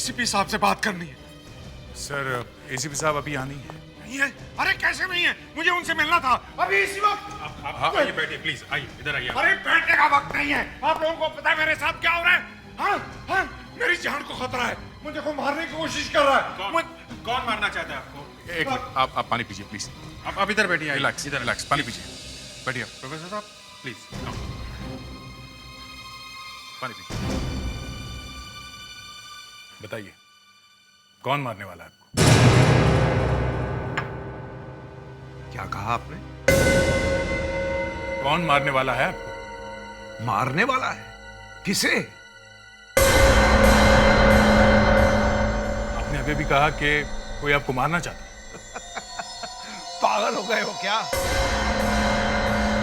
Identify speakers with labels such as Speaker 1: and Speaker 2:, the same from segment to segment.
Speaker 1: ACP साहब से बात करनी है।
Speaker 2: सर एसीपी साहब अभी यहाँ नहीं है।
Speaker 1: नहीं है? अरे कैसे नहीं है? मुझे उनसे मिलना था अभी इसी वक्त।
Speaker 2: आप आइए, बैठिए प्लीज, आइए इधर आइए।
Speaker 1: अरे बैठने का वक्त नहीं है। आप लोगों को पता है मेरे साथ क्या हो रहा है? हाँ हाँ, मेरी जान को खतरा है। मुझे को मारने की कोशिश कर रहा है।
Speaker 2: कौन मारना चाहता है आपको? एक मिनट, आप पानी पीजिए प्लीज।
Speaker 1: आप इधर बैठिए।
Speaker 2: रिलैक्स, इधर रिलैक्स, पानी पीजिए, बैठिए।
Speaker 1: प्रोफेसर साहब
Speaker 2: प्लीज पानी पीजिए। बताइए कौन मारने वाला है आपको?
Speaker 3: क्या कहा आपने?
Speaker 2: कौन मारने वाला है आपको?
Speaker 3: मारने वाला है? किसे?
Speaker 2: आपने अभी भी कहा कि कोई आपको मारना चाहता है।
Speaker 3: पागल हो गए हो क्या?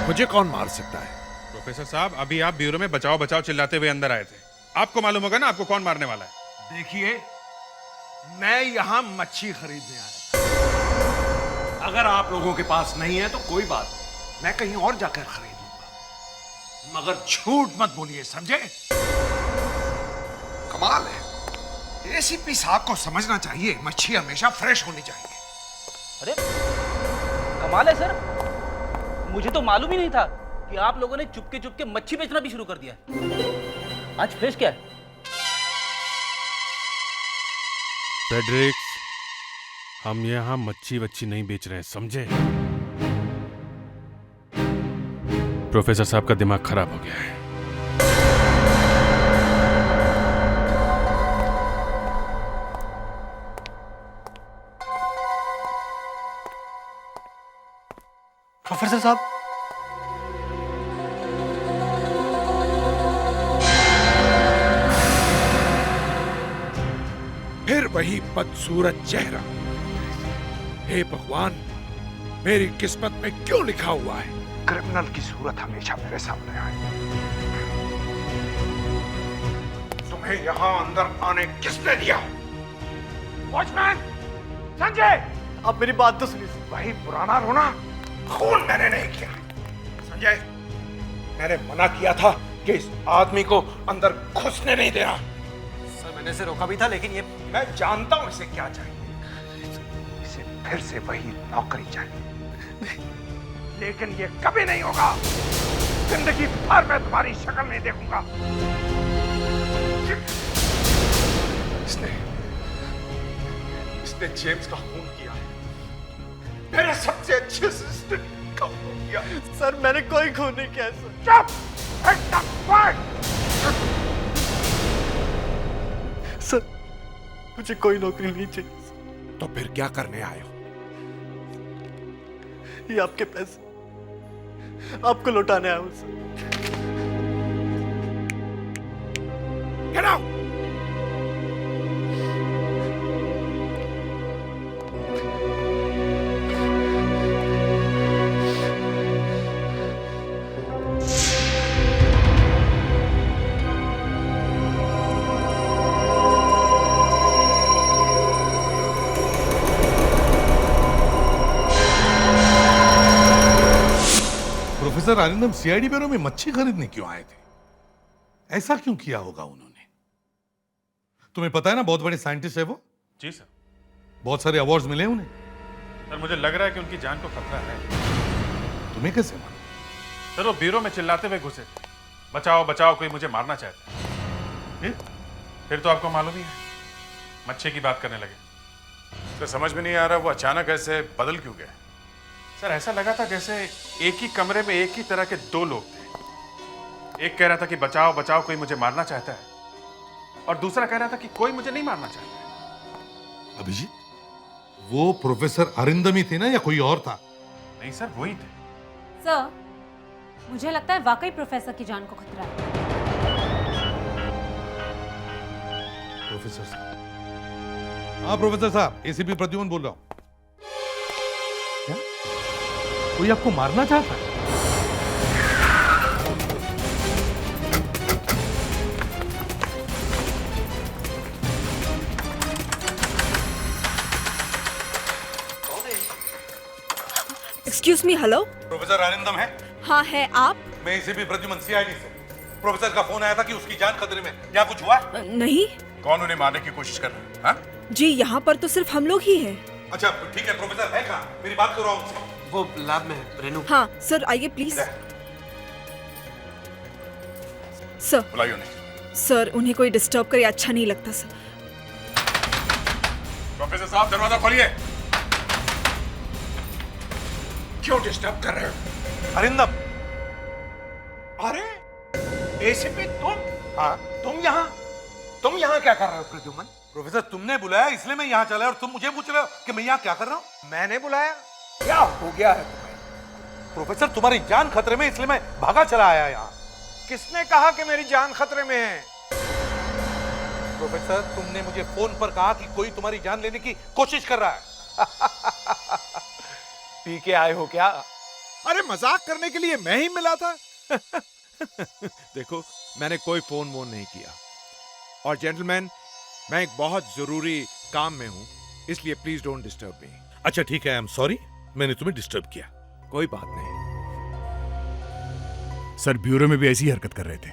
Speaker 3: मुझे कौन मार सकता है?
Speaker 1: प्रोफेसर साहब, अभी आप ब्यूरो में बचाओ बचाओ चिल्लाते हुए अंदर आए थे। आपको मालूम होगा ना आपको कौन मारने वाला है।
Speaker 3: देखिए, मैं यहां मच्छी खरीदने आया। अगर आप लोगों के पास नहीं है तो कोई बात नहीं, मैं कहीं और जाकर खरीद लूंगा, मगर झूठ मत बोलिए, समझे? कमाल है, एसीपी साहब को समझना चाहिए, मच्छी हमेशा फ्रेश होनी चाहिए।
Speaker 4: अरे कमाल है सर, मुझे तो मालूम ही नहीं था कि आप लोगों ने चुपके चुपके मच्छी बेचना भी शुरू कर दिया है। आज फ्रेश क्या है?
Speaker 5: फेडरिक्स, हम यहाँ मच्छी वच्छी नहीं बेच रहे हैं, समझे? प्रोफेसर साहब का दिमाग खराब हो गया है।
Speaker 4: प्रोफेसर साहब,
Speaker 3: फिर वही बदसूरत चेहरा। हे भगवान, मेरी किस्मत में क्यों लिखा हुआ है क्रिमिनल की सूरत हमेशा मेरे सामने आए? तुम्हें यहां अंदर आने किसने दिया? वॉचमैन, संजय!
Speaker 4: आप मेरी बात तो सुनिए।
Speaker 3: वही पुराना रोना, खून मैंने नहीं किया। संजय, मैंने मना किया था कि इस आदमी को अंदर घुसने नहीं देना।
Speaker 4: सर मैंने इसे रोका भी था, लेकिन ये
Speaker 3: मैं जानता हूं इसे क्या चाहिए। इसे फिर से वही नौकरी चाहिए, लेकिन ये कभी नहीं होगा। जिंदगी भर मैं तुम्हारी शक्ल नहीं देखूंगा। इसने जेम्स का खून किया, मेरे सबसे अच्छे असिस्टेंट का खून किया।
Speaker 4: सर मैंने कोई खून नहीं किया सर।
Speaker 3: चुप! एकदम quiet!
Speaker 4: सर मुझे कोई नौकरी नहीं चाहिए।
Speaker 3: तो फिर क्या करने आए हो?
Speaker 4: ये आपके पैसे आपको लौटाने आया हूं sir.
Speaker 3: Get out!
Speaker 6: Professor Arindam CID bureau में मच्छी खरीदने क्यों आए थे? ऐसा क्यों किया होगा उन्होंने? तुम्हें पता है ना, बहुत बड़े साइंटिस्ट है वो।
Speaker 1: जी सर।
Speaker 6: बहुत सारे अवार्ड्स मिले उन्हें।
Speaker 1: सर मुझे लग रहा है कि उनकी जान को खतरा है।
Speaker 6: तुम्हें कैसे मालूम?
Speaker 1: सर वो ब्यूरो में चिल्लाते हुए घुसे, बचाओ बचाओ कोई मुझे मारना चाहता है। फिर तो आपको मालूम ही है, मच्छी की बात करने लगे।
Speaker 2: तो समझ में नहीं आ रहा वो अचानक ऐसे बदल क्यों गए?
Speaker 1: सर ऐसा लगा था जैसे एक ही कमरे में एक ही तरह के दो लोग थे। एक कह रहा था कि बचाओ बचाओ कोई मुझे मारना चाहता है, और दूसरा कह रहा था कि कोई मुझे नहीं मारना चाहता है।
Speaker 6: अभिजीत, वो प्रोफेसर अरिंदम ही थे ना, या कोई और था?
Speaker 1: नहीं सर, वही थे।
Speaker 7: सर, मुझे लगता है वाकई प्रोफेसर की जान को खतरा है।
Speaker 6: प्रोफेसर साहब। हाँ प्रोफेसर साहब, एसीपी प्रद्युमन बोल रहा हूं। क्या कोई आपको मारना चाहता है?
Speaker 8: Excuse me, hello.
Speaker 6: Professor Arindam है?
Speaker 8: हाँ है, आप?
Speaker 6: मैं एसीपी प्रद्युमन सीआईडी से। प्रोफेसर का फोन आया था कि उसकी जान खतरे में। क्या कुछ हुआ?
Speaker 8: नहीं।
Speaker 2: कौन उन्हें मारने की कोशिश कर रहा है? हाँ?
Speaker 8: जी यहाँ पर तो सिर्फ हम लोग ही हैं।
Speaker 6: अच्छा ठीक है, प्रोफेसर है कहाँ? मेरी बात करो उनसे।
Speaker 9: वो लैब में है, रेनू।
Speaker 8: हाँ सर आइए प्लीज। सर
Speaker 2: बुलाइए उन्हें।
Speaker 8: सर उन्हें कोई डिस्टर्ब करे अच्छा नहीं लगता सर।
Speaker 2: प्रोफेसर साहब दरवाजा खोलिए।
Speaker 3: क्यों डिस्टर्ब कर रहे हो?
Speaker 6: अरिंदम।
Speaker 3: अरे एसीपी तुम? हाँ तुम यहाँ क्या कर रहे हो प्रद्युमन?
Speaker 6: प्रोफेसर तुमने बुलाया इसलिए मैं यहाँ चला और तुम मुझे पूछ रहे हो कि मैं यहाँ क्या कर रहा हूँ?
Speaker 3: मैंने बुलाया? क्या हो गया है तुम्हें?
Speaker 6: प्रोफेसर तुम्हारी जान खतरे में इसलिए मैं भागा चला आया यहाँ।
Speaker 3: किसने कहा कि मेरी जान खतरे में है?
Speaker 6: प्रोफेसर तुमने मुझे फोन पर कहा कि कोई तुम्हारी जान लेने की कोशिश कर रहा है।
Speaker 3: पी के आए हो क्या? अरे मजाक करने के लिए मैं ही मिला था। देखो मैंने कोई फोन वोन नहीं किया और जेंटलमैन मैं एक बहुत जरूरी काम में हूं, इसलिए प्लीज डोंट डिस्टर्ब मी।
Speaker 6: अच्छा ठीक है, आई एम सॉरी, मैंने तुम्हें डिस्टर्ब किया।
Speaker 3: कोई बात नहीं।
Speaker 2: सर ब्यूरो में भी ऐसी हरकत कर रहे थे।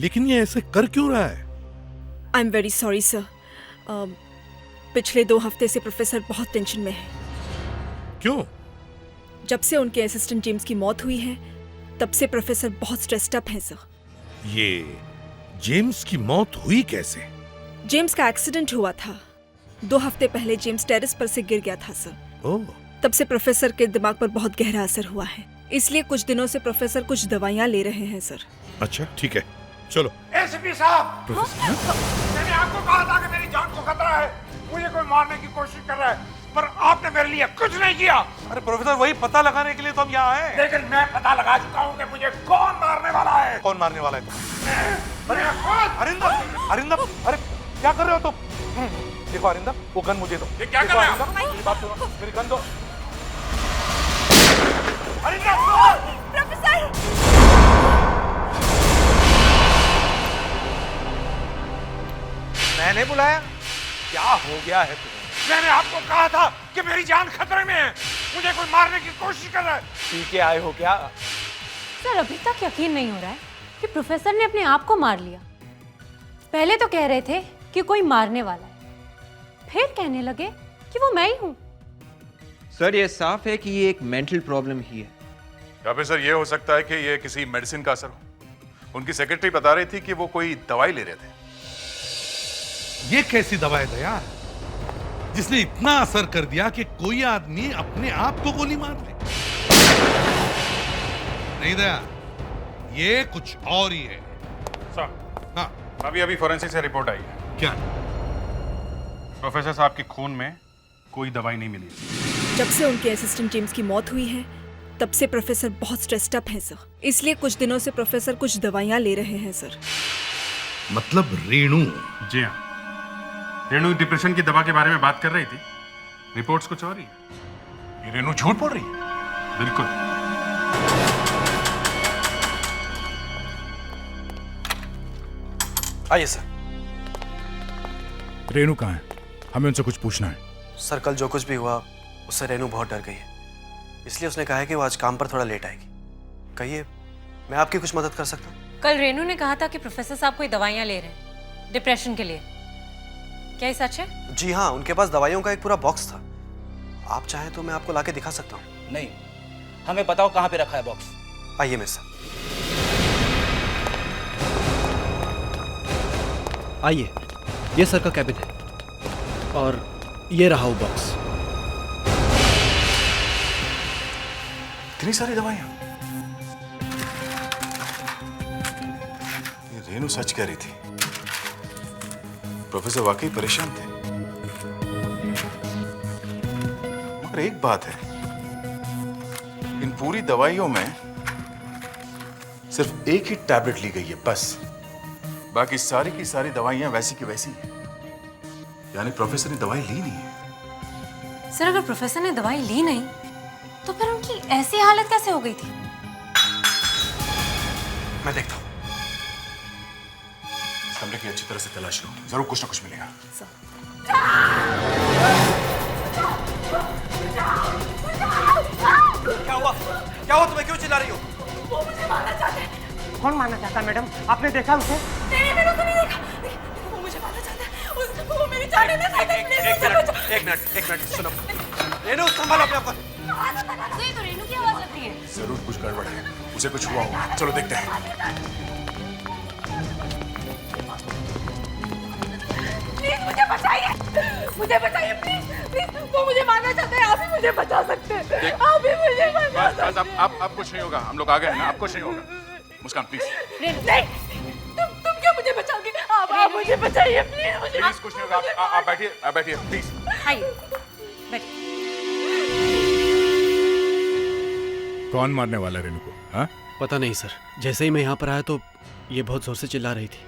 Speaker 6: लेकिन ये ऐसे कर क्यों रहा है?
Speaker 8: I am very sorry sir. पिछले 2 हफ्ते से प्रोफेसर बहुत टेंशन में है।
Speaker 6: क्यों?
Speaker 8: जब से उनके असिस्टेंट जेम्स की मौत हुई है तब से प्रोफेसर बहुत स्ट्रेस्ड अप हैं सर।
Speaker 6: ये जेम्स की मौत हुई कैसे?
Speaker 8: जेम्स का एक्सीडेंट हुआ था। 2 हफ्ते पहले जेम्स टेरेस पर से गिर गया था सर।
Speaker 6: ओह।
Speaker 8: तब से प्रोफेसर के दिमाग पर बहुत गहरा असर हुआ है, इसलिए कुछ दिनों से प्रोफेसर कुछ दवाइयाँ ले रहे हैं सर।
Speaker 6: अच्छा ठीक है, चलो।
Speaker 3: एसीपी साहब, मैंने आपको कहा था कि मेरी जान को खतरा है, मुझे कोई मारने की कोशिश कर रहा है, पर आपने मेरे लिए कुछ नहीं किया।
Speaker 6: अरे प्रोफेसर वही पता लगाने के लिए तो हम यहाँ आए।
Speaker 3: लेकिन मैं पता लगा चुका हूँ कि मुझे कौन मारने वाला है।
Speaker 6: कौन मारने वाला है? अरे अरिंदम, अरिंदम, अरे क्या कर रहे हो तुम? देखो अरिंदम, वो गन मुझे दो।
Speaker 2: ये क्या कर रहे हो?
Speaker 6: मेरी बात सुनो, मेरी गन दो।
Speaker 3: अरिंदम,
Speaker 8: प्रोफेसर!
Speaker 3: मैंने बुलाया? क्या हो गया है तुम्हें? मैंने आपको कहा था कि मेरी जान खतरे में है, मुझे कोई मारने की कोशिश कर रहा है। पी के आए हो क्या?
Speaker 7: सर अभी तक यकीन नहीं हो रहा है कि प्रोफेसर ने अपने आप को मार लिया। पहले तो कह रहे थे कि कोई मारने वाला है, फिर कहने लगे कि वो मैं ही हूँ।
Speaker 9: सर ये साफ है कि ये एक मेंटल प्रॉब्लम ही है।
Speaker 2: या फिर सर ये हो सकता है कि ये किसी मेडिसिन का असर हो। उनकी सेक्रेटरी बता रही थी कि वो कोई दवाई ले रहे थे।
Speaker 6: ये कैसी दवा है दया जिसने इतना असर कर दिया कि कोई आदमी अपने आप को गोली मार ले? नहीं दया, ये कुछ और ही है।
Speaker 1: सर
Speaker 6: हाँ
Speaker 1: अभी फोरेंसिक से रिपोर्ट आई है।
Speaker 6: क्या?
Speaker 1: प्रोफेसर साहब के खून में कोई दवाई नहीं मिली।
Speaker 8: जब से उनके असिस्टेंट जेम्स की मौत हुई है तब से प्रोफेसर बहुत स्ट्रेस्ड अप हैं सर, इसलिए कुछ दिनों से प्रोफेसर कुछ दवाइयाँ ले रहे हैं सर।
Speaker 6: मतलब रेणु?
Speaker 1: जी हाँ, रेणु डिप्रेशन की दवा के बारे में बात कर रही थी। रिपोर्ट्स कुछ और ही है।
Speaker 2: ये रेनू झूठ बोल रही है।
Speaker 1: बिल्कुल।
Speaker 9: आइए सर।
Speaker 2: रेनू कहाँ है? हमें उनसे कुछ पूछना है।
Speaker 9: सर कल जो कुछ भी हुआ उससे रेनू बहुत डर गई है, इसलिए उसने कहा है कि वो आज काम पर थोड़ा लेट आएगी। कहिए मैं आपकी कुछ मदद कर सकता हूँ?
Speaker 7: कल रेनू ने कहा था कि प्रोफेसर साहब कोई दवाइयाँ ले रहे हैं डिप्रेशन के लिए। क्या ये सच है?
Speaker 9: जी हाँ, उनके पास दवाइयों का एक पूरा बॉक्स था। आप चाहें तो मैं आपको लाके दिखा सकता हूँ।
Speaker 4: नहीं, हमें बताओ कहाँ पे रखा है बॉक्स।
Speaker 9: आइए मेरे साथ।
Speaker 10: आइए, ये सर का कैबिन है और ये रहा वो बॉक्स।
Speaker 2: इतनी सारी दवाइयां। ये रेनू सच कह रही थी। प्रोफेसर वाकई परेशान थे। मगर एक बात है, इन पूरी दवाइयों में सिर्फ एक ही टैबलेट ली गई है बस। बाकी सारी की सारी दवाइयां वैसी की वैसी हैं। यानी प्रोफेसर ने दवाई ली नहीं है।
Speaker 7: सर अगर प्रोफेसर ने दवाई ली नहीं तो फिर उनकी ऐसी हालत कैसे हो गई थी?
Speaker 9: मैं देखता हूँ।
Speaker 2: इस कमरे की अच्छी तरह से तलाश लो, जरूर कुछ ना कुछ मिलेगा।
Speaker 9: क्या हुआ? क्या हुआ? तुम्हें क्यों चिल्ला रही हो?
Speaker 11: वो मुझे मारना चाहते हैं। कौन मारना चाहता है मैडम? आपने देखा उसे? नहीं मैंने उसे नहीं देखा।
Speaker 8: जाने दे सैजल, प्लीज मुझे बचा।
Speaker 9: एक मिनट सुनो। रेनू संभालो अपने आप को।
Speaker 7: तो ये तो रेनू की आवाज लग रही है।
Speaker 2: जरूर कुछ गड़बड़ है, उसे कुछ हुआ होगा। चलो देखते हैं।
Speaker 8: प्लीज मुझे बताइए प्लीज प्लीज। वो मुझे मारना चाहते हैं, आप ही मुझे बचा सकते हैं, आप ही मुझे बचा सकते हैं।
Speaker 2: अब कुछ नहीं होगा, हम लोग आ गए हैं ना, अब कुछ नहीं होगा। मुस्कान प्लीज।
Speaker 8: नहीं, तुम क्या मुझे बचाओगे? आप मुझे बचाइए प्लीज, मुझे
Speaker 2: प्लीज कुछ नहीं होगा। आप बैठिए प्लीज।
Speaker 7: आइए बैठिए।
Speaker 11: कौन मारने वाला रेनू को? हाँ,
Speaker 10: पता नहीं सर, जैसे ही मैं यहाँ पर आया तो ये बहुत जोर से चिल्ला रही थी।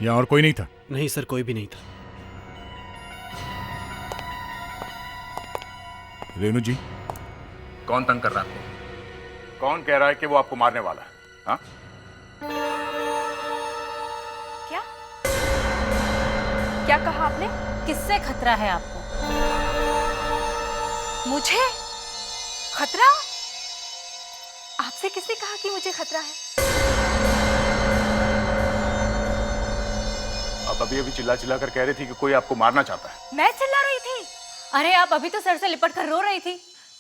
Speaker 11: यहाँ और कोई नहीं था?
Speaker 10: नहीं सर, कोई भी नहीं था।
Speaker 11: रेनू जी,
Speaker 2: कौन तंग कर रहा है? कौन कह रहा है कि वो आपको मारने वाला है? हाँ?
Speaker 8: क्या कहा आपने?
Speaker 7: किससे खतरा है आपको?
Speaker 8: मुझे खतरा? आपसे किसने कहा कि मुझे खतरा है?
Speaker 2: आप अभी चिल्ला कर कह रही थी कि कोई आपको मारना चाहता है।
Speaker 8: मैं चिल्ला रही थी?
Speaker 7: अरे आप अभी तो सर से लिपट कर रो रही थी।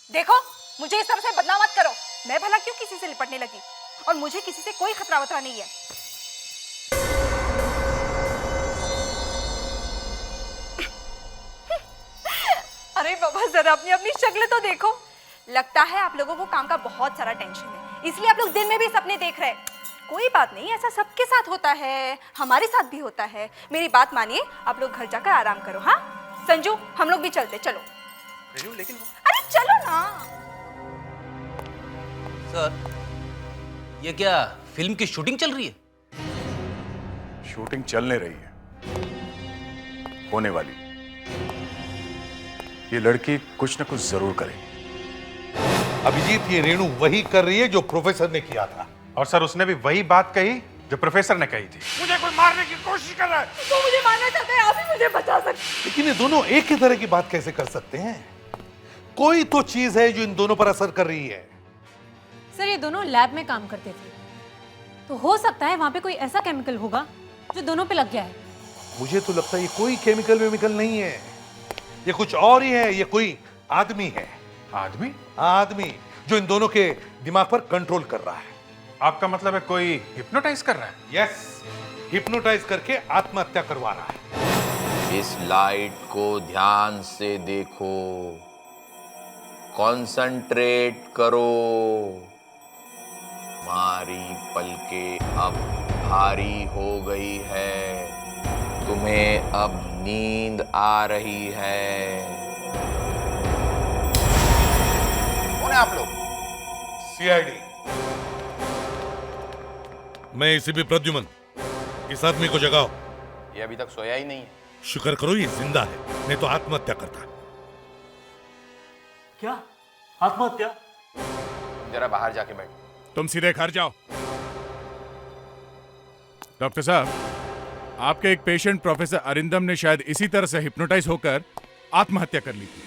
Speaker 8: देखो, मुझे इस तरह से बदनाम मत करो। मैं भला क्यों किसी से लिपटने लगी? और मुझे किसी से कोई खतरा वतरा नहीं है। अरे बाबा, जरा अपनी शक्ल तो देखो। लगता है आप लोगों को काम का बहुत सारा टेंशन है, इसलिए आप लोग दिन में भी सपने देख रहे हैं। कोई बात नहीं, ऐसा सबके साथ होता है, हमारे साथ भी होता है। मेरी बात मानिए, आप लोग घर जाकर आराम करो। हाँ संजू, हम लोग भी चलते। चलो।
Speaker 9: लेकिन
Speaker 8: अरे चलो ना।
Speaker 4: सर, ये क्या फिल्म की शूटिंग चल रही है?
Speaker 2: शूटिंग चल नहीं रही है, होने वाली। ये लड़की कुछ न कुछ जरूर करेगी।
Speaker 6: अभिजीत, ये रेनू वही कर रही है जो प्रोफेसर ने किया था।
Speaker 1: और सर उसने भी वही बात कही जो प्रोफेसर ने कही थी।
Speaker 3: मुझे कोई मारने की कोशिश कर रहा है।
Speaker 8: तो मुझे मारना चाहते हैं, आप ही मुझे बचा सकते।
Speaker 6: लेकिन ये दोनों एक ही तरह की बात कैसे कर सकते हैं? कोई तो चीज है जो इन दोनों पर असर कर रही है।
Speaker 7: सर ये दोनों लैब में काम करते थे, तो हो सकता है वहां पे कोई ऐसा केमिकल होगा जो दोनों पे लग गया है।
Speaker 6: मुझे तो लगता है ये कोई केमिकल नहीं है, ये कुछ और ही है। ये कोई आदमी है।
Speaker 1: आदमी?
Speaker 6: आदमी जो इन दोनों के दिमाग पर कंट्रोल कर रहा है।
Speaker 1: आपका मतलब है कोई हिप्नोटाइज कर रहा है?
Speaker 6: यस, हिप्नोटाइज करके आत्महत्या करवा रहा है।
Speaker 12: इस लाइट को ध्यान से देखो, कंसंट्रेट करो। तुम्हारी पलकें अब भारी हो गई है, तुम्हें अब नींद आ रही है। कौन है आप लोग?
Speaker 6: सीआईडी। मैं एसीपी प्रद्युमन। इस आदमी को जगाओ।
Speaker 12: ये अभी तक सोया ही नहीं है।
Speaker 6: शुक्र करो ये जिंदा है, नहीं तो आत्महत्या करता।
Speaker 4: क्या आत्महत्या?
Speaker 12: जरा बाहर जाके बैठ।
Speaker 11: तुम सीधे घर जाओ। डॉक्टर साहब, आपके एक पेशेंट प्रोफेसर अरिंदम ने शायद इसी तरह से हिप्नोटाइज होकर आत्महत्या कर ली थी।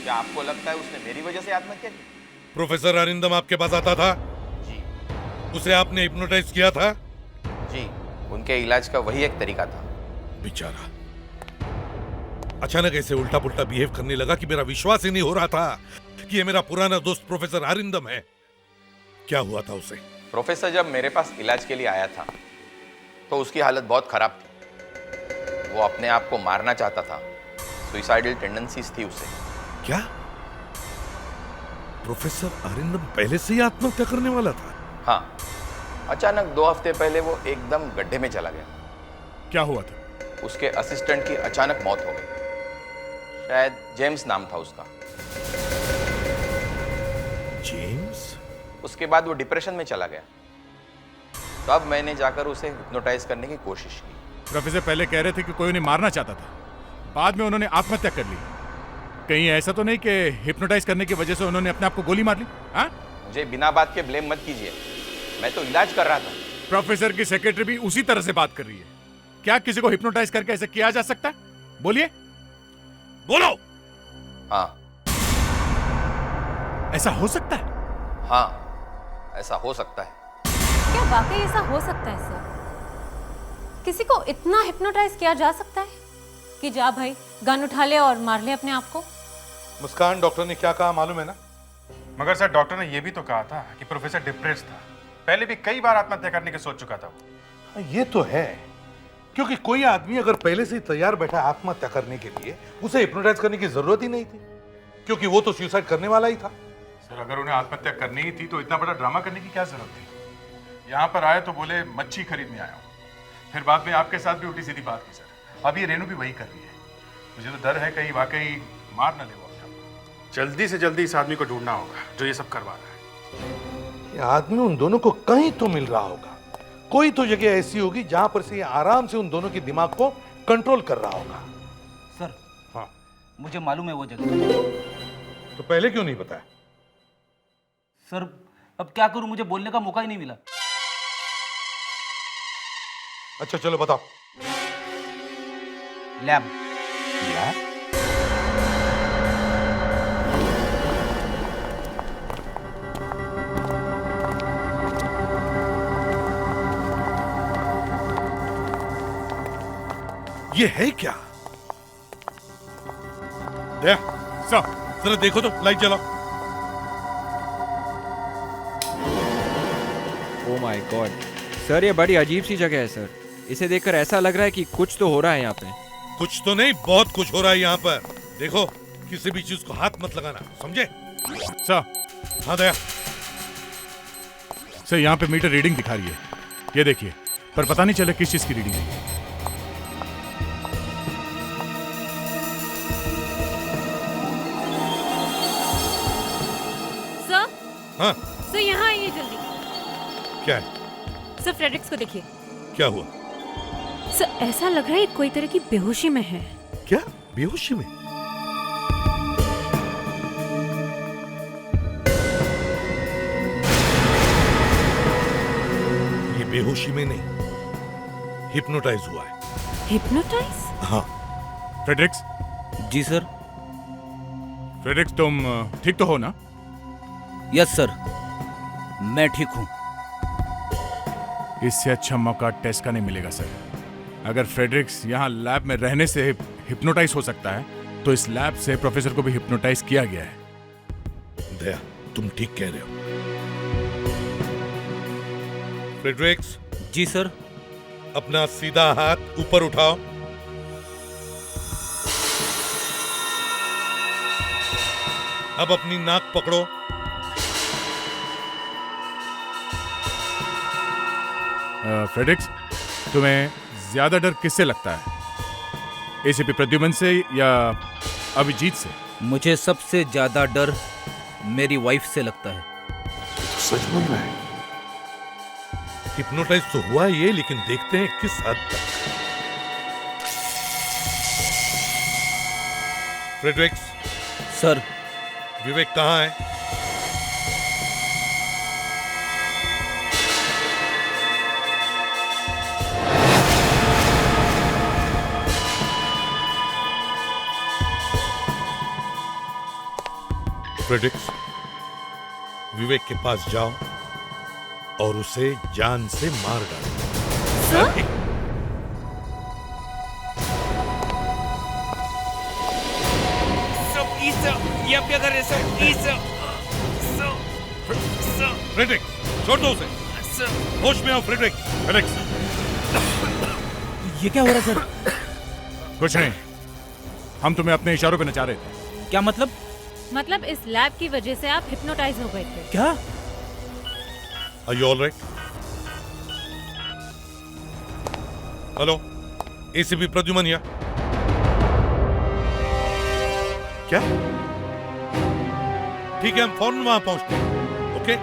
Speaker 12: क्या आपको लगता है उसने मेरी वजह से आत्महत्या की?
Speaker 6: प्रोफेसर अरिंदम आपके पास आता था?
Speaker 12: जी।
Speaker 6: उसे आपने हिप्नोटाइज किया था?
Speaker 12: जी, उनके इलाज का वही एक तरीका था।
Speaker 6: बेचारा अचानक ऐसे उल्टा पुल्टा बिहेव करने लगा कि मेरा विश्वास ही नहीं हो रहा था कि ये मेरा पुराना दोस्त प्रोफेसर अरिंदम है। क्या हुआ था उसे?
Speaker 12: प्रोफेसर जब मेरे पास इलाज के लिए आया था तो उसकी हालत बहुत खराब थी। वो अपने आप को मारना चाहता था, सुइसाइडल टेंडेंसीज थी उसे।
Speaker 6: क्या प्रोफेसर अरिंदम पहले से ही आत्महत्या करने वाला था?
Speaker 12: हाँ, अचानक 2 हफ्ते पहले वो एकदम गड्ढे में चला गया।
Speaker 11: क्या हुआ था?
Speaker 12: उसके असिस्टेंट की अचानक मौत हो गई। शायद जेम्स नाम था उसका।
Speaker 6: जेम्स?
Speaker 12: उसके बाद वो डिप्रेशन में चला गया। तब मैंने जाकर उसे हिप्नोटाइज करने की कोशिश की।
Speaker 11: प्रोफेसर पहले कह रहे थे कि कोई उन्हें मारना चाहता था, बाद में उन्होंने आत्महत्या कर ली। कहीं ऐसा तो नहीं कि हिप्नोटाइज करने की वजह से उन्होंने अपने आप को गोली मार ली? हाँ?
Speaker 12: मुझे बिना बात के ब्लेम मत कीजिए, मैं तो इलाज कर रहा था।
Speaker 11: प्रोफेसर की सेक्रेटरी भी उसी तरह से बात कर रही है। क्या किसी को हिप्नोटाइज करके ऐसा किया जा सकता है? बोलिए, बोलो।
Speaker 12: हाँ।
Speaker 11: ऐसा हो सकता है?
Speaker 12: हाँ, ऐसा हो सकता है।
Speaker 7: क्या वाकई ऐसा हो सकता है सर? किसी को इतना हिप्नोटाइज किया जा सकता है? कि जा भाई गन उठा ले और मार ले अपने आप को।
Speaker 6: मुस्कान, डॉक्टर ने क्या कहा मालूम है ना?
Speaker 1: मगर सर डॉक्टर ने यह भी तो कहा था कि प्रोफेसर डिप्रेस था, पहले भी कई बार आत्महत्या करने की सोच चुका था वो।
Speaker 6: ये तो है, क्योंकि कोई आदमी अगर पहले से ही तैयार बैठा आत्महत्या करने के लिए, उसे हिप्नोटाइज करने की जरूरत ही नहीं थी, क्योंकि वो तो सुसाइड करने वाला ही था।
Speaker 1: सर अगर उन्हें आत्महत्या करनी ही थी तो इतना बड़ा ड्रामा करने की क्या जरूरत थी? यहाँ पर आए तो बोले मच्छी खरीदने आया हूँ, फिर बाद में आपके साथ भी उल्टी सीधी बात की सर। अब ये रेनू भी वही कर रही है। मुझे तो डर है कहीं वाकई मार न ले वो अपने आप। जल्दी से जल्दी इस आदमी को ढूंढना होगा जो ये सब करवा रहा है।
Speaker 6: ये आदमी उन दोनों को कहीं तो मिल रहा होगा, कोई तो जगह ऐसी होगी जहां पर से ये आराम से उन दोनों के दिमाग को कंट्रोल कर रहा होगा।
Speaker 4: सर
Speaker 6: हाँ,
Speaker 4: मुझे मालूम है वो जगह।
Speaker 6: तो पहले क्यों नहीं बताया?
Speaker 4: सर अब क्या करूं, मुझे बोलने का मौका ही नहीं मिला।
Speaker 6: अच्छा चलो बताओ।
Speaker 4: लैब।
Speaker 6: ये है क्या? दया, जरा देखो तो, लाइट जलाओ।
Speaker 13: ओह माय गॉड सर, ये बड़ी अजीब सी जगह है सर। इसे देखकर ऐसा लग रहा है कि कुछ तो हो रहा है यहाँ पे।
Speaker 6: कुछ तो नहीं, बहुत कुछ हो रहा है यहाँ पर। देखो, किसी भी चीज को हाथ मत लगाना, समझे?
Speaker 11: सर।
Speaker 6: हाँ दया।
Speaker 11: सर यहाँ पे मीटर रीडिंग दिखा रही है, ये देखिए, पर पता नहीं चला किस चीज की रीडिंग है।
Speaker 7: सर,
Speaker 6: हाँ
Speaker 7: सर यहाँ आइए जल्दी।
Speaker 6: क्या है?
Speaker 7: सर फ्रेडरिक्स को देखिए।
Speaker 6: क्या हुआ?
Speaker 7: सर ऐसा लग रहा है कोई तरह की बेहोशी में है।
Speaker 6: क्या बेहोशी में? ये बेहोशी में नहीं, हिप्नोटाइज हुआ है।
Speaker 7: हिप्नोटाइज?
Speaker 6: हाँ।
Speaker 11: फ्रेडरिक्स।
Speaker 4: जी सर।
Speaker 11: फ्रेडरिक्स तुम ठीक तो हो ना?
Speaker 4: यस सर, मैं ठीक हूं।
Speaker 11: इससे अच्छा मौका टेस्ट का नहीं मिलेगा सर। अगर फ्रेडरिक्स यहाँ लैब में रहने से हिप्नोटाइज हो सकता है तो इस लैब से प्रोफेसर को भी हिप्नोटाइज किया गया है।
Speaker 6: दया, तुम ठीक कह रहे हो। फ्रेडरिक्स।
Speaker 4: जी सर।
Speaker 6: अपना सीधा हाथ ऊपर उठाओ। अब अपनी नाक पकड़ो।
Speaker 11: फ्रेडरिक्स, तुम्हें ज्यादा डर किससे लगता है, एसीपी प्रद्युमन से या अभिजीत से?
Speaker 4: मुझे सबसे ज्यादा डर मेरी वाइफ से लगता है।
Speaker 6: सच बोल रहा है? हिप्नोटाइज तो हुआ ये, लेकिन देखते हैं किस हद तक। फ्रेडरिक्स।
Speaker 4: सर।
Speaker 6: विवेक कहाँ है? फ्रेडरिक्स, विवेक के पास जाओ और उसे जान से मार डालो।
Speaker 7: सर?
Speaker 14: ये अब क्या कर रहे हैं सर? Please sir.
Speaker 6: फ्रेडरिक्स, छोड़ दो उसे। होश में आओ फ्रेडरिक्स।
Speaker 11: फ्रेडरिक्स,
Speaker 4: ये क्या हो रहा है सर?
Speaker 11: कुछ नहीं, हम तुम्हें अपने इशारों पे नचा रहे थे।
Speaker 4: क्या मतलब?
Speaker 7: मतलब इस लैब की वजह से आप हिप्नोटाइज हो गए थे।
Speaker 4: क्या?
Speaker 6: Are you all right? Hello, ACP Pradyuman या? क्या? ठीक है, हम फौरन वहां पहुंचते हैं। ओके?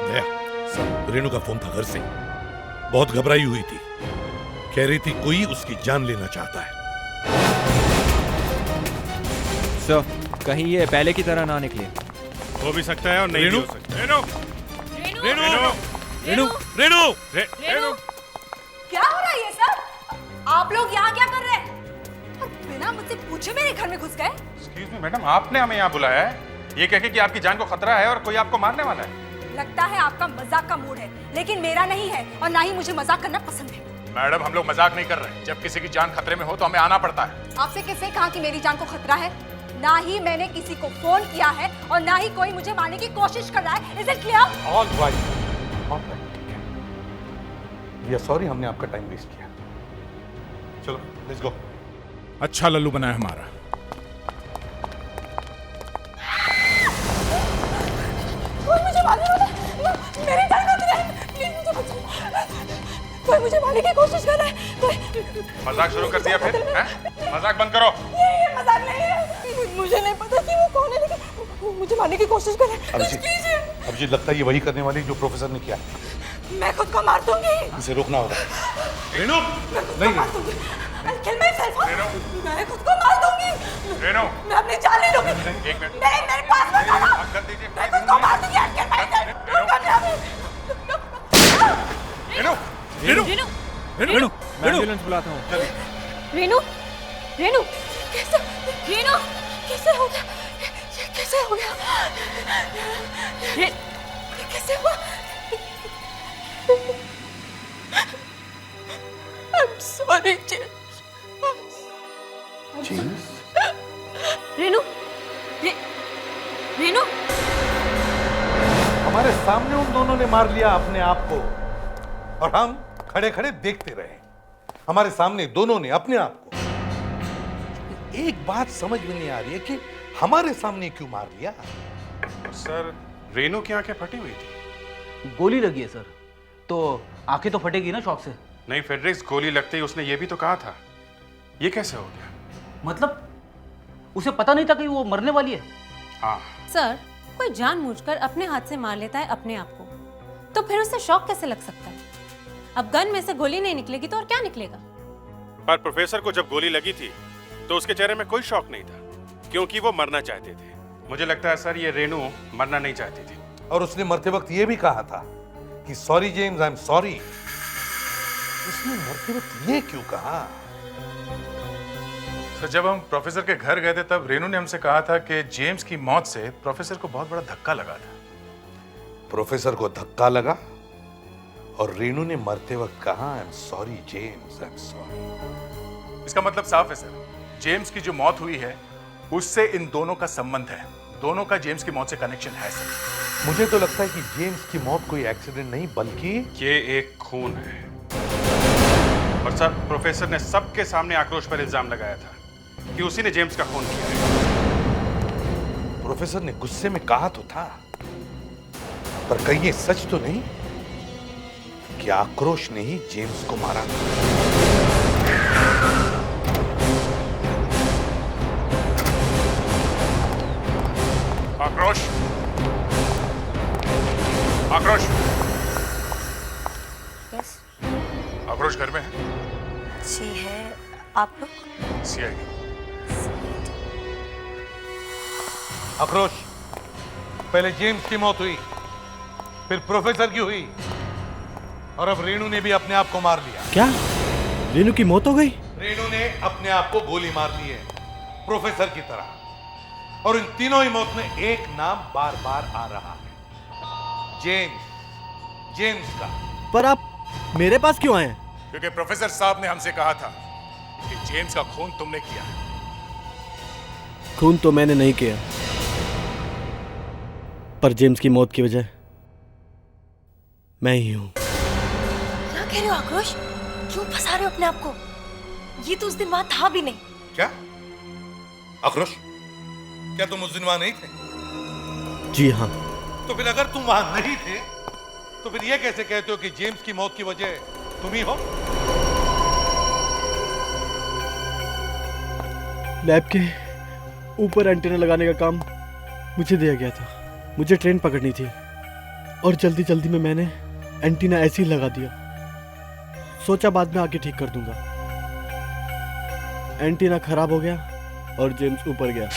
Speaker 6: दया, रेणु का फोन था घर से, बहुत घबराई हुई थी, कह रही थी कोई उसकी जान लेना चाहता है।
Speaker 13: सर, कहीं ये पहले की तरह ना निकले।
Speaker 5: हो भी सकता है और नहीं भी हो सकता।
Speaker 6: रेणु,
Speaker 8: क्या हो रहा है ये सब? आप लोग यहाँ क्या कर रहे हैं? और बिना मुझसे पूछे मेरे घर में घुस गए?
Speaker 1: एक्सक्यूज मी मैडम, आपने हमें यहाँ बुलाया है ये कह के कि आपकी जान को खतरा है और कोई आपको मारने वाला है।
Speaker 8: लगता है आपका मजाक का मूड है, लेकिन मेरा नहीं है और ना ही मुझे मजाक करना पसंद है।
Speaker 11: मैडम हम लोग मजाक नहीं कर रहे। जब किसी की जान खतरे में हो तो हमें आना पड़ता है।
Speaker 8: आपसे किसने कहा कि मेरी जान को खतरा है? ना ही मैंने किसी को फोन किया है और ना ही कोई मुझे मारने की कोशिश कर रहा है। Is it clear?
Speaker 6: All right, we are sorry, हमने आपका टाइम वेस्ट किया। चलो लेट्स गो।
Speaker 11: अच्छा लल्लू बना है हमारा।
Speaker 8: कोई मुझे मारने वाला है, मेरी जान खतरे है, प्लीज मुझे बचाओ। कोई मुझे मारने की कोशिश कर रहा है। कोई
Speaker 1: मजाक शुरू कर दिया फिर? हैं? मजाक बंद करो।
Speaker 8: ये मजाक नहीं है। मुझे नहीं पता कि वो कौन है, लेकिन वो मुझे मारने की कोशिश कर रहा है। कुछ कीजिए।
Speaker 6: अभिजीत, लगता है ये वही करने वाली जो प्रोफेसर ने किया।
Speaker 8: मैं खुद को मार दूंगी।
Speaker 6: इसे रोकना होगा।
Speaker 1: रेनू,
Speaker 6: नहीं
Speaker 8: मार दूंगी। I'll kill myself. मैं खुद को मार दूंगी।
Speaker 1: रेनू,
Speaker 8: मैं अपनी जान नहीं लूंगी।
Speaker 1: एक मिनट।
Speaker 8: मेरे पास मत आना।
Speaker 1: कर दीजिए।
Speaker 8: मैं खुद को मार दूंगी। I'll kill myself.
Speaker 1: Renu,
Speaker 13: Renu, Renu, मैं एम्बुलेंस बुलाता हूँ।
Speaker 7: रेनू, रेनू,
Speaker 8: कैसे? रेनू, कैसे हो गया? ये कैसे हो गया? ये कैसे हुआ? I'm sorry,
Speaker 6: James.
Speaker 7: Renu, Renu,
Speaker 6: हमारे सामने उन दोनों ने मार लिया अपने आप को और हम खड़े खड़े देखते रहे। हमारे सामने दोनों ने अपने आप को। एक बात समझ में नहीं आ रही है कि हमारे सामने क्यों मार लिया।
Speaker 1: सर, रेनू की आंखें फटी हुई थी।
Speaker 4: गोली लगी है सर, तो आंखें तो फटेगी ना शॉक से।
Speaker 1: नहीं फेड्रिक्स, गोली लगते ही उसने ये भी तो कहा था। ये कैसे हो गया?
Speaker 4: मतलब उसे पता नहीं था कि वो मरने वाली है?
Speaker 1: हाँ
Speaker 7: सर, कोई जानबूझकर अपने हाथ से मार लेता है अपने आप को, तो फिर उसे शॉक कैसे लग सकता है? अब गन में से गोली नहीं निकलेगी तो और क्या निकलेगा?
Speaker 5: पर प्रोफेसर को जब गोली लगी थी तो उसके चेहरे में कोई शौक नहीं था, क्योंकि वो मरना चाहते थे।
Speaker 1: मुझे लगता है सर, ये रेनू मरना नहीं चाहती थी।
Speaker 6: और उसने मरते वक्त ये भी कहा था कि sorry James, I am sorry. उसने मरते वक्त ये क्यों कहा?
Speaker 2: तो जब हम प्रोफेसर के घर गए थे तब रेनू ने हमसे कहा था कि जेम्स की मौत से प्रोफेसर को बहुत बड़ा धक्का लगा था।
Speaker 6: प्रोफेसर को धक्का लगा और रेनू ने मरते वक्त कहा I am sorry James, I am sorry.
Speaker 2: इसका मतलब साफ है सर, जेम्स की जो मौत हुई है उससे इन दोनों का संबंध है। दोनों का जेम्स की मौत से कनेक्शन है सर।
Speaker 6: मुझे तो लगता है कि जेम्स की मौत कोई एक्सीडेंट नहीं बल्कि
Speaker 1: ये एक खून है। और सर, प्रोफेसर ने सबके सामने आक्रोश पर इल्जाम लगाया था कि उसी ने जेम्स का खून किया है।
Speaker 6: प्रोफेसर ने गुस्से में कहा तो था, पर कहीं ये सच तो नहीं कि आक्रोश ने ही जेम्स को मारा?
Speaker 2: आक्रोश, आक्रोश,
Speaker 8: यस
Speaker 2: आक्रोश घर में है?
Speaker 8: जी है। आप लोग?
Speaker 2: सीआईडी।
Speaker 6: आक्रोश, पहले जेम्स की मौत हुई, फिर प्रोफेसर की हुई, और अब रेनू ने भी अपने आप को मार लिया।
Speaker 10: क्या? रेनू की मौत हो गई?
Speaker 6: रेनू ने अपने आप को गोली मार ली है, प्रोफेसर की तरह। और इन तीनों ही मौत में एक नाम बार बार आ रहा है, जेम्स। जेम्स का।
Speaker 10: पर आप मेरे पास क्यों आए?
Speaker 11: क्योंकि प्रोफेसर साहब ने हमसे कहा था कि जेम्स का खून तुमने किया है।
Speaker 10: खून तो मैंने नहीं किया, पर जेम्स की मौत की वजह मैं ही हूं।
Speaker 8: क्या कह रहे हो आक्रोश? क्यों फंसा रहे हो अपने आप को? ये तो उस दिन वहां था भी नहीं।
Speaker 6: क्या आक्रोश, क्या तुम उस दिन वहां नहीं थे?
Speaker 10: जी हाँ।
Speaker 6: तो फिर अगर तुम वहां नहीं थे तो फिर यह कैसे कहते हो कि जेम्स की मौत की वजह तुम ही हो?
Speaker 10: लैब के ऊपर एंटीना लगाने का काम मुझे दिया गया था। मुझे ट्रेन पकड़नी थी और जल्दी जल्दी में मैंने एंटीना ऐसे ही लगा दिया। सोचा बाद में आके ठीक कर दूंगा। एंटीना खराब हो गया और जेम्स ऊपर गया।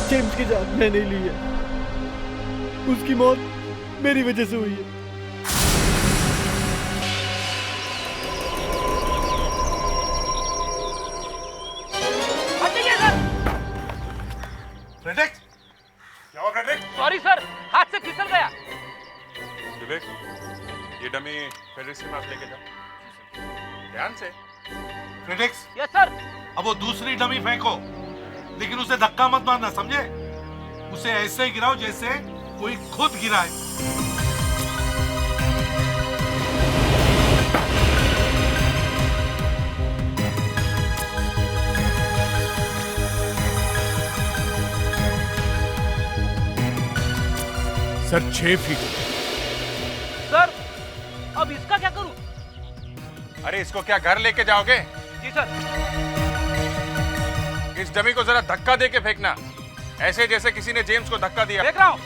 Speaker 10: जेम्स की जान मैंने ली है, उसकी मौत मेरी वजह से हुई है।
Speaker 6: फ्रेडरिक्स, क्या हुआ फ्रेडरिक्स?
Speaker 4: सॉरी सर, हाथ से फिसल गया।
Speaker 1: विवेक, ये डमी फेडरिक्स के पास लेके जाओ, ध्यान से।
Speaker 6: Fredericks,
Speaker 4: yes sir.
Speaker 6: अब वो दूसरी डमी फेंको, लेकिन उसे धक्का मत मारना, समझे? उसे ऐसे ही गिराओ जैसे कोई खुद गिराए।
Speaker 11: Sir 6 feet.
Speaker 4: सर, अब इसका क्या करूं?
Speaker 1: अरे इसको क्या घर लेके जाओगे?
Speaker 4: जी सर।
Speaker 1: इस डमी को जरा धक्का दे के फेंकना, ऐसे जैसे किसी ने जेम्स को धक्का दिया।
Speaker 4: देख रहा हूं।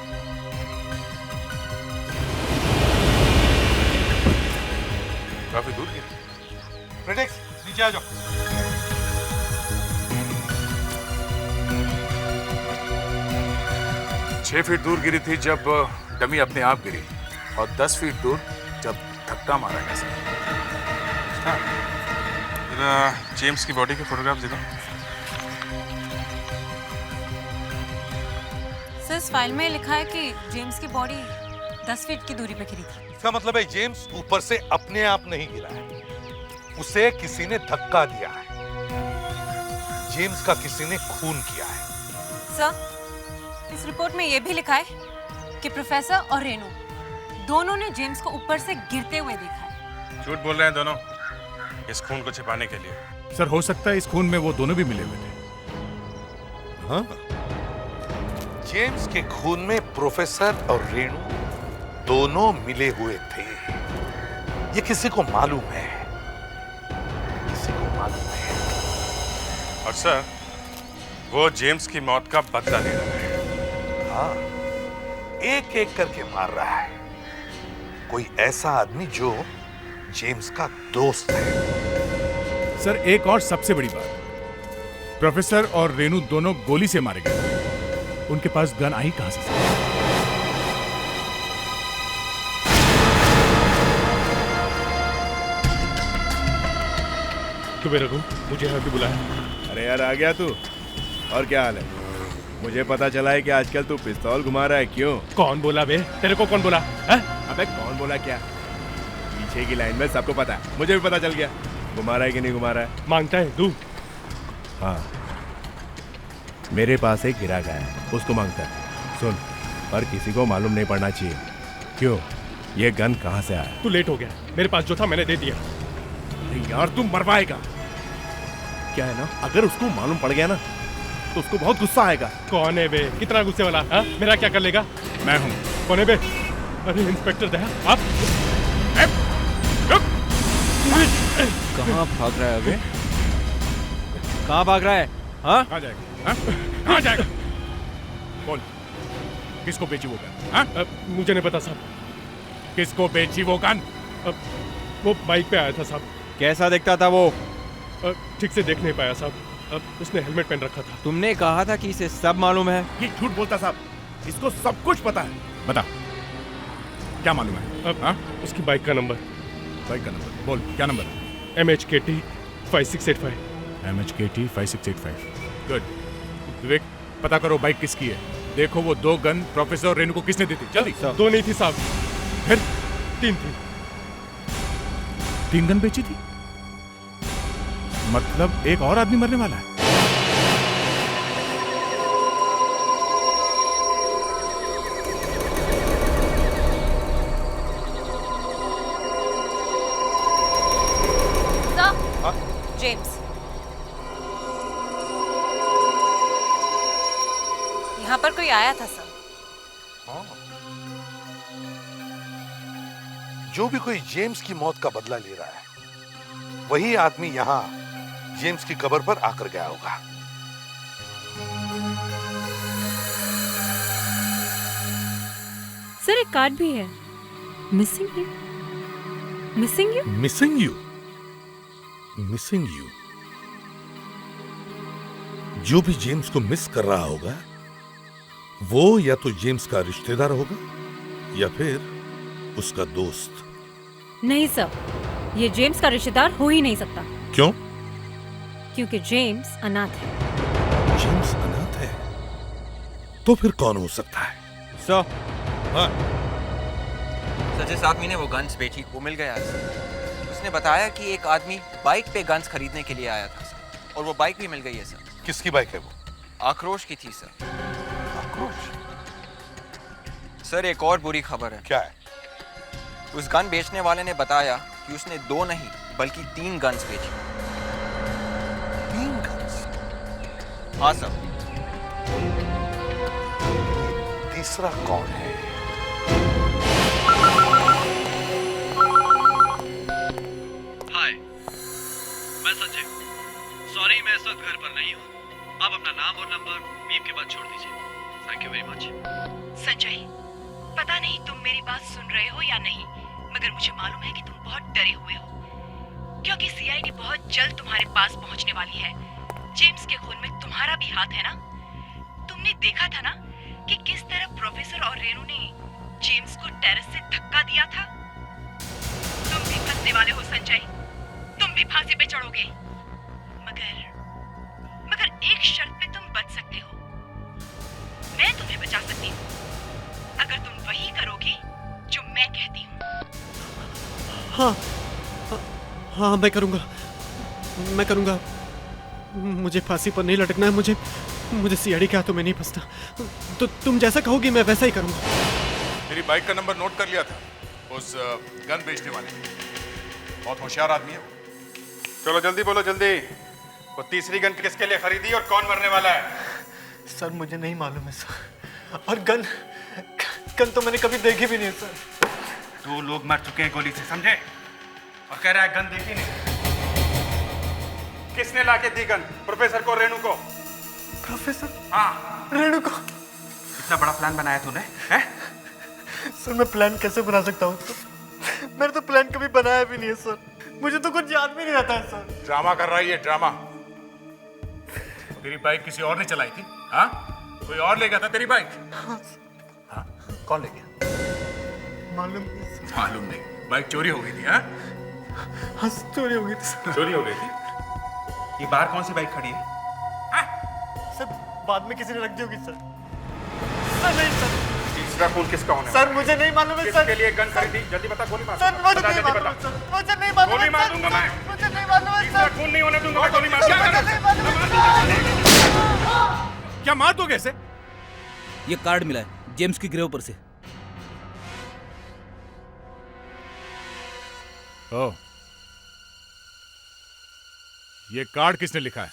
Speaker 1: काफी दूर गिरी।
Speaker 6: फ्रेडरिक्स, नीचे आ जाओ।
Speaker 2: 6 फीट दूर गिरी थी जब डमी अपने आप गिरी, और 10 फीट दूर जब धक्का मारा गया।
Speaker 1: जरा जेम्स की बॉडी के फोटोग्राफ दिखाओ।
Speaker 7: सर, इस फाइल में लिखा है कि जेम्स की बॉडी 10 फीट की दूरी पे गिरी थी।
Speaker 6: इसका मतलब है जेम्स ऊपर से अपने आप नहीं गिरा है, उसे किसी ने धक्का दिया है। जेम्स का किसी ने खून किया है।
Speaker 7: सर, इस रिपोर्ट में यह भी लिखा है कि प्रोफेसर और रेनू दोनों ने जेम्स को ऊपर से गिरते हुए देखा है।
Speaker 1: झूठ बोल रहे हैं दोनों, इस खून को छिपाने के लिए।
Speaker 11: सर हो सकता है इस खून में वो दोनों भी मिले हुए थे।
Speaker 6: हाँ? जेम्स के खून में प्रोफेसर और रेनू दोनों मिले हुए थे, ये किसी को मालूम है, किसी को मालूम है।
Speaker 1: और सर, वो जेम्स की मौत का बदला ले रहा है।
Speaker 6: हाँ, एक एक करके मार रहा है। कोई ऐसा आदमी जो जेम्स का दोस्त है।
Speaker 11: सर एक और सबसे बड़ी बात, प्रोफेसर और रेनू दोनों गोली से मारे गए, उनके पास गन आई कहां से?
Speaker 5: तुम्हें रघु, मुझे यहाँ क्यों बुलाया?
Speaker 11: अरे यार आ गया तू, और क्या हाल है? मुझे पता चला है कि आजकल तू पिस्तौल घुमा रहा है, क्यों?
Speaker 5: कौन बोला बे? तेरे को कौन बोला?
Speaker 11: अबे कौन बोला क्या? पीछे की लाइन में सबको पता है, मुझे भी पता चल गया। घुमा रहा है कि नहीं घुमा रहा है?
Speaker 5: मांगता है तू?
Speaker 11: हाँ, मेरे पास एक गिराक है, उसको मांगता है। सुन, पर किसी को मालूम नहीं पड़ना चाहिए। क्यों? ये गन कहाँ से आया?
Speaker 5: तू लेट हो गया, मेरे पास जो था मैंने दे दिया।
Speaker 11: यार तुम मरवाएगा क्या है ना, अगर उसको मालूम पड़ गया ना तो उसको बहुत गुस्सा आएगा।
Speaker 5: कौन है बे? कितना गुस्से वाला? हाँ, मेरा क्या कर लेगा?
Speaker 11: मैं हूँ।
Speaker 5: कौन है बे? अरे इंस्पेक्टर दया, आप
Speaker 13: कहाँ भाग रहा है अबे? कहाँ भाग रहा है? हाँ?
Speaker 11: कहाँ जाएगा? हाँ? कहाँ जाएगा? बोल, किसको बेची वो गन? हाँ?
Speaker 5: मुझे नहीं पता साहब।
Speaker 11: किसको बेची वो गन?
Speaker 5: वो बाइक पे आया था साहब।
Speaker 13: कैसा दिखता था वो?
Speaker 5: ठीक से देख नहीं पाया साहब, उसने हेलमेट पहन रखा था।
Speaker 13: तुमने कहा था कि इसे सब मालूम है।
Speaker 11: ये झूठ बोलता साहब, इसको सब कुछ पता है। बता, क्या मालूम है? हाँ?
Speaker 5: उसकी बाइक का नंबर।
Speaker 11: बाइक का नंबर बोल, क्या नंबर है?
Speaker 5: MHKT 5685।
Speaker 11: MHKT 5685। गुड। विवेक, पता करो बाइक किसकी है। देखो वो 2 गन प्रोफेसर और रेनू को किसने दी थी, जल्दी।
Speaker 5: 2 नहीं थी साहब,
Speaker 11: फिर
Speaker 5: 3 थी।
Speaker 11: 3 गन बेची थी? मतलब एक और आदमी मरने वाला है।
Speaker 7: जेम्स, यहाँ पर कोई आया था सर।
Speaker 6: जो भी कोई जेम्स की मौत का बदला ले रहा है, वही आदमी यहाँ जेम्स की कब्र पर आकर गया होगा।
Speaker 7: सर, एक कार्ड भी है, missing you. Missing you?
Speaker 6: Missing you? Missing you? जो भी जेम्स को मिस कर रहा होगा, वो या तो जेम्स का रिश्तेदार होगा या फिर उसका दोस्त।
Speaker 7: नहीं सर, ये जेम्स का रिश्तेदार हो ही नहीं सकता।
Speaker 6: क्यों?
Speaker 7: क्योंकि जेम्स अनाथ है।
Speaker 6: जेम्स अनाथ है? तो फिर कौन हो सकता है?
Speaker 13: सर
Speaker 6: हाँ,
Speaker 15: सर जिस आदमी ने वो गन्स बेची वो मिल गया है सर। उसने बताया कि एक आदमी बाइक पे गन्स खरीदने के लिए आया था सर, और वो बाइक भी मिल गई है सर।
Speaker 6: किसकी बाइक है वो?
Speaker 15: आक्रोश की थी सर।
Speaker 6: आक्रोश?
Speaker 15: सर एक और बुरी खबर है।
Speaker 6: क्या है?
Speaker 15: उस गन बेचने वाले ने बताया कि उसने 2 नहीं बल्कि 3 गन्स बेची।
Speaker 6: 3 गन्स?
Speaker 15: हाँ सर।
Speaker 6: तीसरा कौन है?
Speaker 16: हाय, मैं संजय। सॉरी मैं इस वक्त घर पर नहीं हूँ। आप अपना नाम और नंबर बीप के बाद छोड़ दीजिए। Thank you very much.
Speaker 17: Sanjay, पता नहीं तुम मेरी बात सुन रहे हो या नहीं, मगर मुझे मालूम है कि तुम बहुत डरे हुए हो, क्योंकि सीआईडी बहुत जल्द तुम्हारे पास पहुंचने वाली है। जेम्स के खून में तुम्हारा भी हाथ है ना? तुमने देखा था ना कि किस तरह प्रोफेसर और रेनू ने जेम्स को टेरेस से धक्का दिया था। तुम भी फंसने वाले हो संजय, तुम भी फांसी पे चढ़ोगे। मगर एक शर्त पे तुम बच सकते हो। मैं तुम्हें बचा सकती हूँ अगर तुम वही करोगे जो मैं कहती हूँ।
Speaker 10: हाँ हाँ, मैं करूँगा। मुझे फांसी पर नहीं लटकना है। मुझे सीआईडी के हाथों में नहीं फंसना। तो तुम जैसा कहोगी मैं वैसा ही करूँगा।
Speaker 2: मेरी बाइक का नंबर नोट कर लिया था उस गन बेचने वाले ने। बहुत होशियार आदमी है वो।
Speaker 1: चलो जल्दी बोलो जल्दी। वो तीसरी गन किसके लिए खरीदी और कौन मरने वाला है?
Speaker 10: सर मुझे नहीं मालूम है सर, और गन तो मैंने कभी देखी भी नहीं सर।
Speaker 1: 2 लोग मर चुके हैं गोली से, समझे? और कह रहा है गन देखी नहीं। किसने लाके दी गन? प्रोफेसर को, रेनू को?
Speaker 10: प्रोफेसर?
Speaker 1: हाँ,
Speaker 10: रेनू को।
Speaker 1: इतना बड़ा प्लान बनाया तूने, हैं?
Speaker 10: सर मैं प्लान कैसे बना सकता हूँ? मैंने तो प्लान कभी बनाया भी नहीं है सर। मुझे तो कुछ याद भी नहीं आता है सर।
Speaker 2: ड्रामा कर रहा है ये, ड्रामा। तेरी बाइक किसी और ने चलाई थी? हाँ, कोई और ले गया था तेरी बाइक? हाँ, कौन ले गया?
Speaker 10: मालूम नहीं सर।
Speaker 2: मालूम नहीं? बाइक चोरी हो गई थी? हाँ,
Speaker 10: हाँ चोरी हो गई थी सर।
Speaker 1: चोरी हो गई थी? ये बाहर कौन सी बाइक खड़ी है?
Speaker 10: सर बाद में किसी ने रख दी होगी सर। नहीं सर।
Speaker 1: तीसरा खून किसका होने?
Speaker 10: सर मुझे नहीं मालूम है सर।
Speaker 1: किसके लिए गन खरीदी? जल्दी बता, गोली मार।
Speaker 10: सर मुझे नहीं मालूम है सर। मुझे नहीं मालूम।
Speaker 1: गोली मार दूंगा मैं।
Speaker 10: मुझे नहीं मालूम है
Speaker 1: तीसरा
Speaker 10: सर।
Speaker 1: खून नहीं होने दूंगा मैं, गोली मार दूंगा।
Speaker 2: क्या मार दोगे इसे?
Speaker 4: ये कार्ड मिला है जेम्स की ग्रेव पर से।
Speaker 11: ओ, ये कार्ड किसने लिखा है?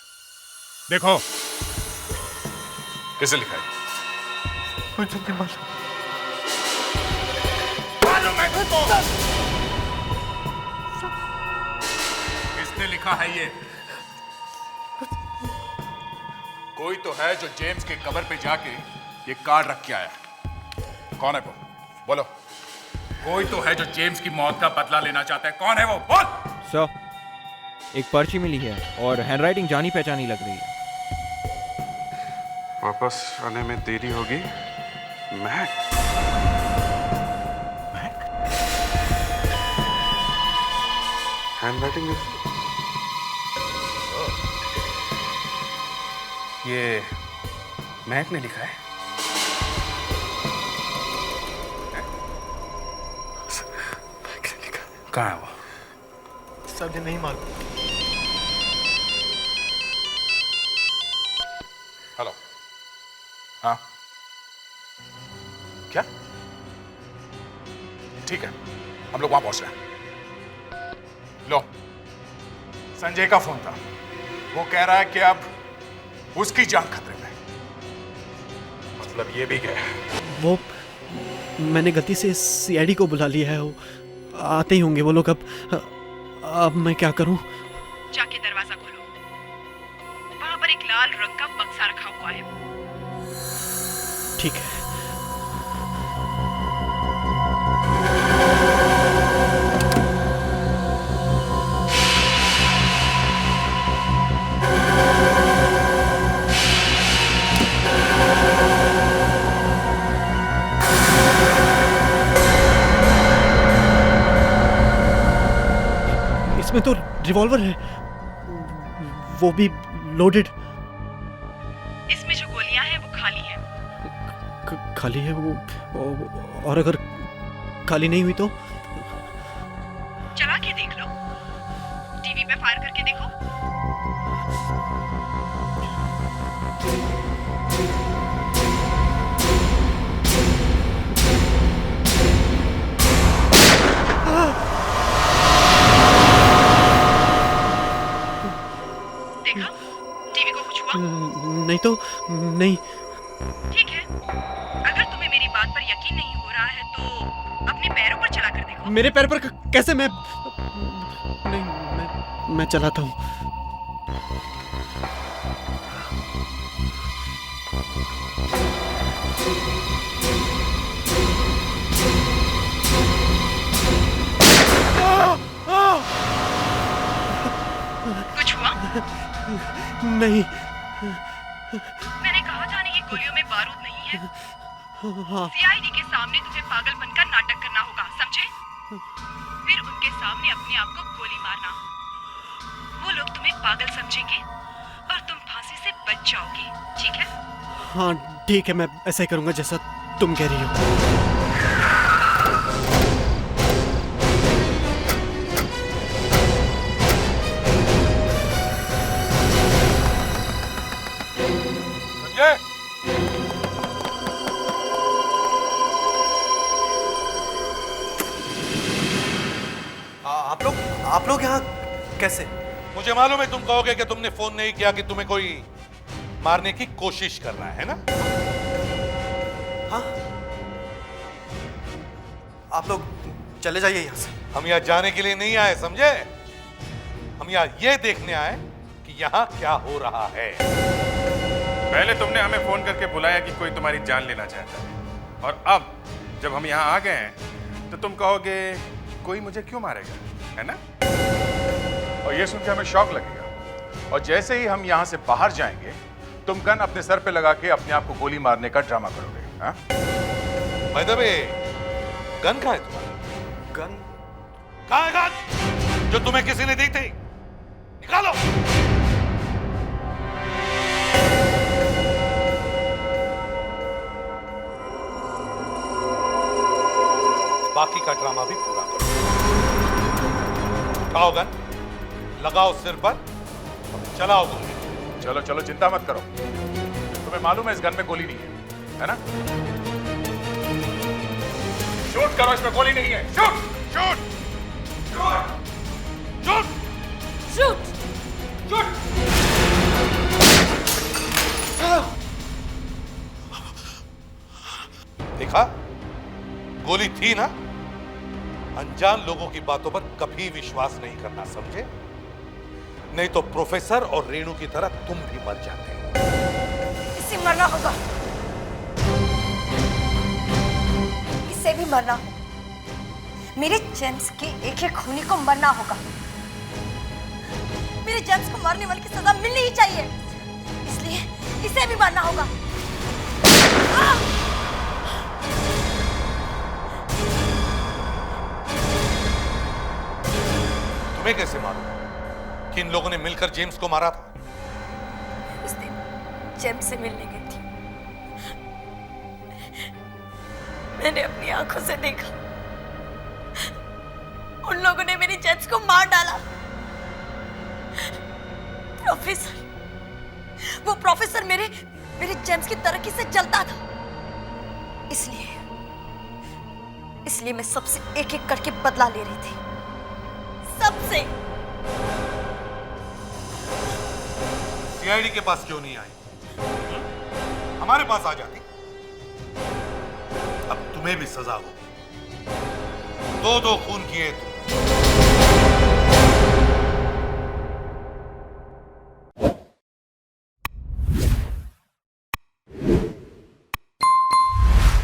Speaker 11: देखो।
Speaker 2: किसने लिखा है?
Speaker 10: मुझे नहीं मालूम।
Speaker 2: किसने लिखा है ये? कोई तो है जो जेम्स के कब्र पे जाके ये कार्ड रख के आया। कौन है वो? बोलो। कोई तो है जो जेम्स की मौत का बदला लेना चाहता है। कौन है वो? बोल।
Speaker 13: सर एक पर्ची मिली है और हैंडराइटिंग जानी पहचानी लग रही है।
Speaker 1: वापस आने में देरी होगी। महक, हैंडराइटिंग ये महक ने लिखा है। कहाँ है वो?
Speaker 10: सर मुझे नहीं मालूम।
Speaker 2: हेलो। हाँ, क्या? ठीक है, हम लोग वहां पहुंच रहे हैं। लो, संजय का फोन था। वो कह रहा है कि अब उसकी जान खतरे में। मतलब ये भी गया।
Speaker 10: वो मैंने गलती से सीआईडी को बुला लिया है। वो आते ही होंगे वो लोग। अब मैं क्या करूं?
Speaker 17: जाके दरवाजा खोलो, वहां पर एक लाल रंग का बक्सा रखा हुआ है।
Speaker 10: ठीक है। इसमें तो रिवॉल्वर है, वो भी लोडेड।
Speaker 17: इसमें जो गोलियां हैं वो खाली हैं।
Speaker 10: खाली है वो, और अगर खाली नहीं हुई तो
Speaker 17: चला के देख लो, टीवी पे फायर करके देखो। देखा टीवी को कुछ हुआ?
Speaker 10: नहीं तो नहीं।
Speaker 17: ठीक है, अगर तुम्हें मेरी बात पर यकीन नहीं हो रहा है तो अपने पैरों पर चला कर देखो।
Speaker 10: मेरे पैर पर कैसे? मैं नहीं, मैं चलाता हूँ।
Speaker 17: कुछ हुआ?
Speaker 10: नहीं।
Speaker 17: मैंने कहा था ना, ये गोलियों में बारूद नहीं है।
Speaker 10: हाँ।
Speaker 17: सीआईडी के सामने तुम्हें पागलपन का नाटक करना होगा, समझे? फिर उनके सामने अपने आप को गोली मारना। वो लोग तुम्हें पागल समझेंगे और तुम फांसी से बच जाओगे, ठीक है?
Speaker 10: हाँ ठीक है, मैं ऐसा ही करूँगा जैसा तुम कह रही हो।
Speaker 9: आप लोग यहाँ कैसे?
Speaker 6: मुझे मालूम है तुम कहोगे कि तुमने फोन नहीं किया कि तुम्हें कोई मारने की कोशिश कर रहा है ना?
Speaker 9: हाँ। आप लोग चले जाइए यहाँ से।
Speaker 6: हम यहाँ जाने के लिए नहीं आए, समझे? हम यहाँ ये देखने आए कि यहाँ क्या हो रहा है।
Speaker 1: पहले तुमने हमें फोन करके बुलाया कि कोई तुम्हारी जान लेना चाहता है, और अब जब हम यहाँ आ गए हैं तो तुम कहोगे कोई मुझे क्यों मारेगा, है ना? और ये सुन के हमें शौक लगेगा, और जैसे ही हम यहाँ से बाहर जाएंगे तुम गन अपने सर पे लगा के अपने आप को गोली मारने का ड्रामा करोगे। हाँ?
Speaker 6: भाई दबे, गन कहाँ है तुम्हारा?
Speaker 9: गन?
Speaker 6: कहाँ है गन जो तुम्हें किसी ने दी थी? निकालो। बाकी का ड्रामा भी पूरा करो। उठाओ गन, लगाओ सिर पर, चलाओ गोली।
Speaker 1: चलो चलो, चिंता मत करो, तुम्हें मालूम है इस गन में गोली नहीं है ना? शूट करो, इसमें गोली नहीं है। Shoot shoot shoot shoot shoot shoot.
Speaker 6: देखा, गोली थी ना? अनजान लोगों की बातों पर कभी विश्वास नहीं करना, समझे? नहीं तो प्रोफेसर और रेणु की तरह तुम भी मर जाते हो।
Speaker 8: इसे मरना होगा, इसे भी मरना होगा। मेरे जेम्स के एक एक खूनी को मरना होगा। मेरे जेम्स को मारने वाले की सजा मिलनी ही चाहिए, इसलिए इसे भी मरना होगा।
Speaker 6: तुम्हें कैसे मालूम कि इन लोगों ने मिलकर जेम्स को मारा था?
Speaker 8: उस दिन जेम्स से मिलने गई थी, मैंने अपनी आंखों से देखा उन लोगों ने मेरे जेम्स को मार डाला। प्रोफेसर, वो प्रोफेसर मेरे जेम्स की तरक्की से चलता था, इसलिए मैं सबसे एक एक करके बदला ले रही थी, सबसे।
Speaker 6: सीआईडी के पास क्यों नहीं आई? हमारे पास आ जाती, अब तुम्हें भी सजा हो। दो खून किए तुम।